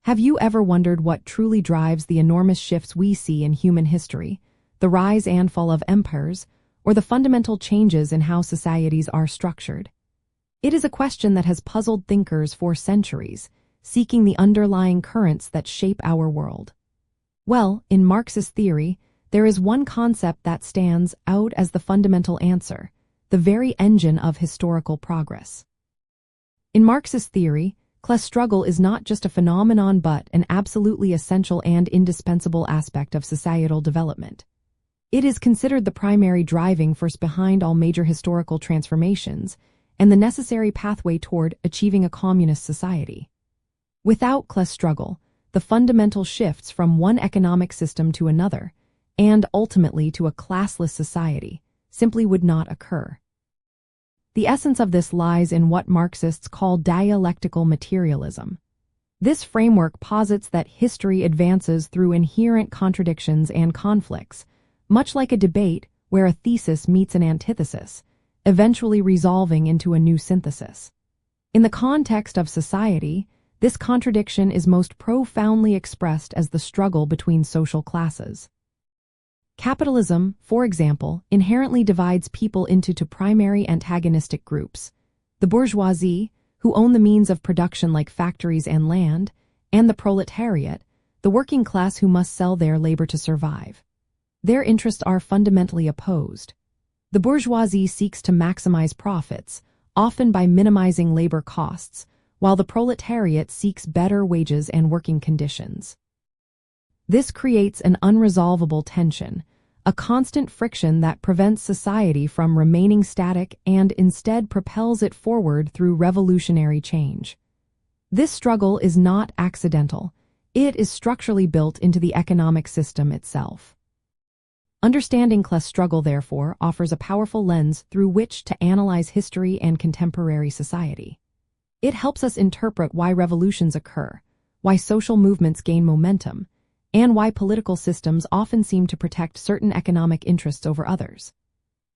Have you ever wondered what truly drives the enormous shifts we see in human history, the rise and fall of empires, or the fundamental changes in how societies are structured? It is a question that has puzzled thinkers for centuries, seeking the underlying currents that shape our world. Well, in Marxist theory, there is one concept that stands out as the fundamental answer, the very engine of historical progress. In Marxist theory, class struggle is not just a phenomenon but an absolutely essential and indispensable aspect of societal development. It is considered the primary driving force behind all major historical transformations and the necessary pathway toward achieving a communist society. Without class struggle, the fundamental shifts from one economic system to another, and ultimately to a classless society, simply would not occur. The essence of this lies in what Marxists call dialectical materialism. This framework posits that history advances through inherent contradictions and conflicts, much like a debate where a thesis meets an antithesis, eventually resolving into a new synthesis. In the context of society, this contradiction is most profoundly expressed as the struggle between social classes. Capitalism, for example, inherently divides people into two primary antagonistic groups: the bourgeoisie, who own the means of production like factories and land, and the proletariat, the working class who must sell their labor to survive. Their interests are fundamentally opposed. The bourgeoisie seeks to maximize profits, often by minimizing labor costs, while the proletariat seeks better wages and working conditions. This creates an unresolvable tension, a constant friction that prevents society from remaining static and instead propels it forward through revolutionary change. This struggle is not accidental. It is structurally built into the economic system itself. Understanding class struggle, therefore, offers a powerful lens through which to analyze history and contemporary society. It helps us interpret why revolutions occur, why social movements gain momentum, and why political systems often seem to protect certain economic interests over others.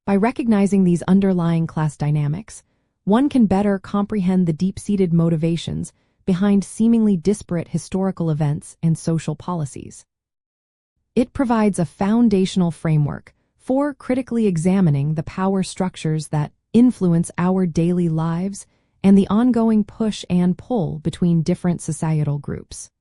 By recognizing these underlying class dynamics, one can better comprehend the deep-seated motivations behind seemingly disparate historical events and social policies. It provides a foundational framework for critically examining the power structures that influence our daily lives and the ongoing push and pull between different societal groups.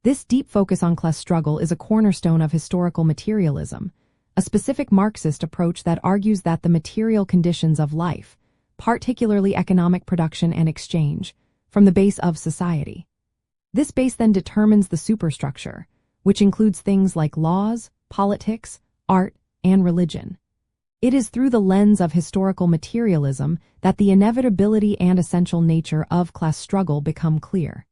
This deep focus on class struggle is a cornerstone of historical materialism, a specific Marxist approach that argues that the material conditions of life, particularly economic production and exchange, form the base of society. This base then determines the superstructure, which includes things like laws, politics, art, and religion. It is through the lens of historical materialism that the inevitability and essential nature of class struggle become clear.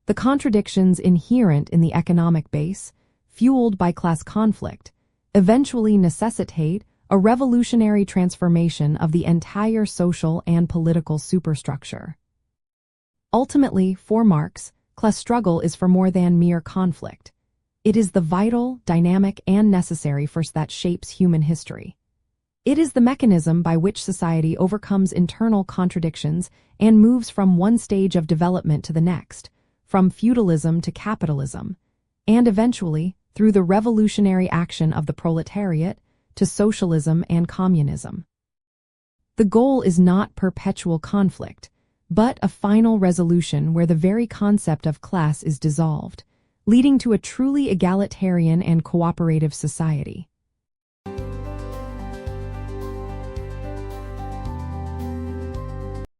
The contradictions inherent in the economic base, fueled by class conflict, eventually necessitate a revolutionary transformation of the entire social and political superstructure. Ultimately, for Marx, class struggle is for more than mere conflict. It is the vital, dynamic, and necessary force that shapes human history. It is the mechanism by which society overcomes internal contradictions and moves from one stage of development to the next, from feudalism to capitalism, and eventually, through the revolutionary action of the proletariat, to socialism and communism. The goal is not perpetual conflict, but a final resolution where the very concept of class is dissolved, leading to a truly egalitarian and cooperative society.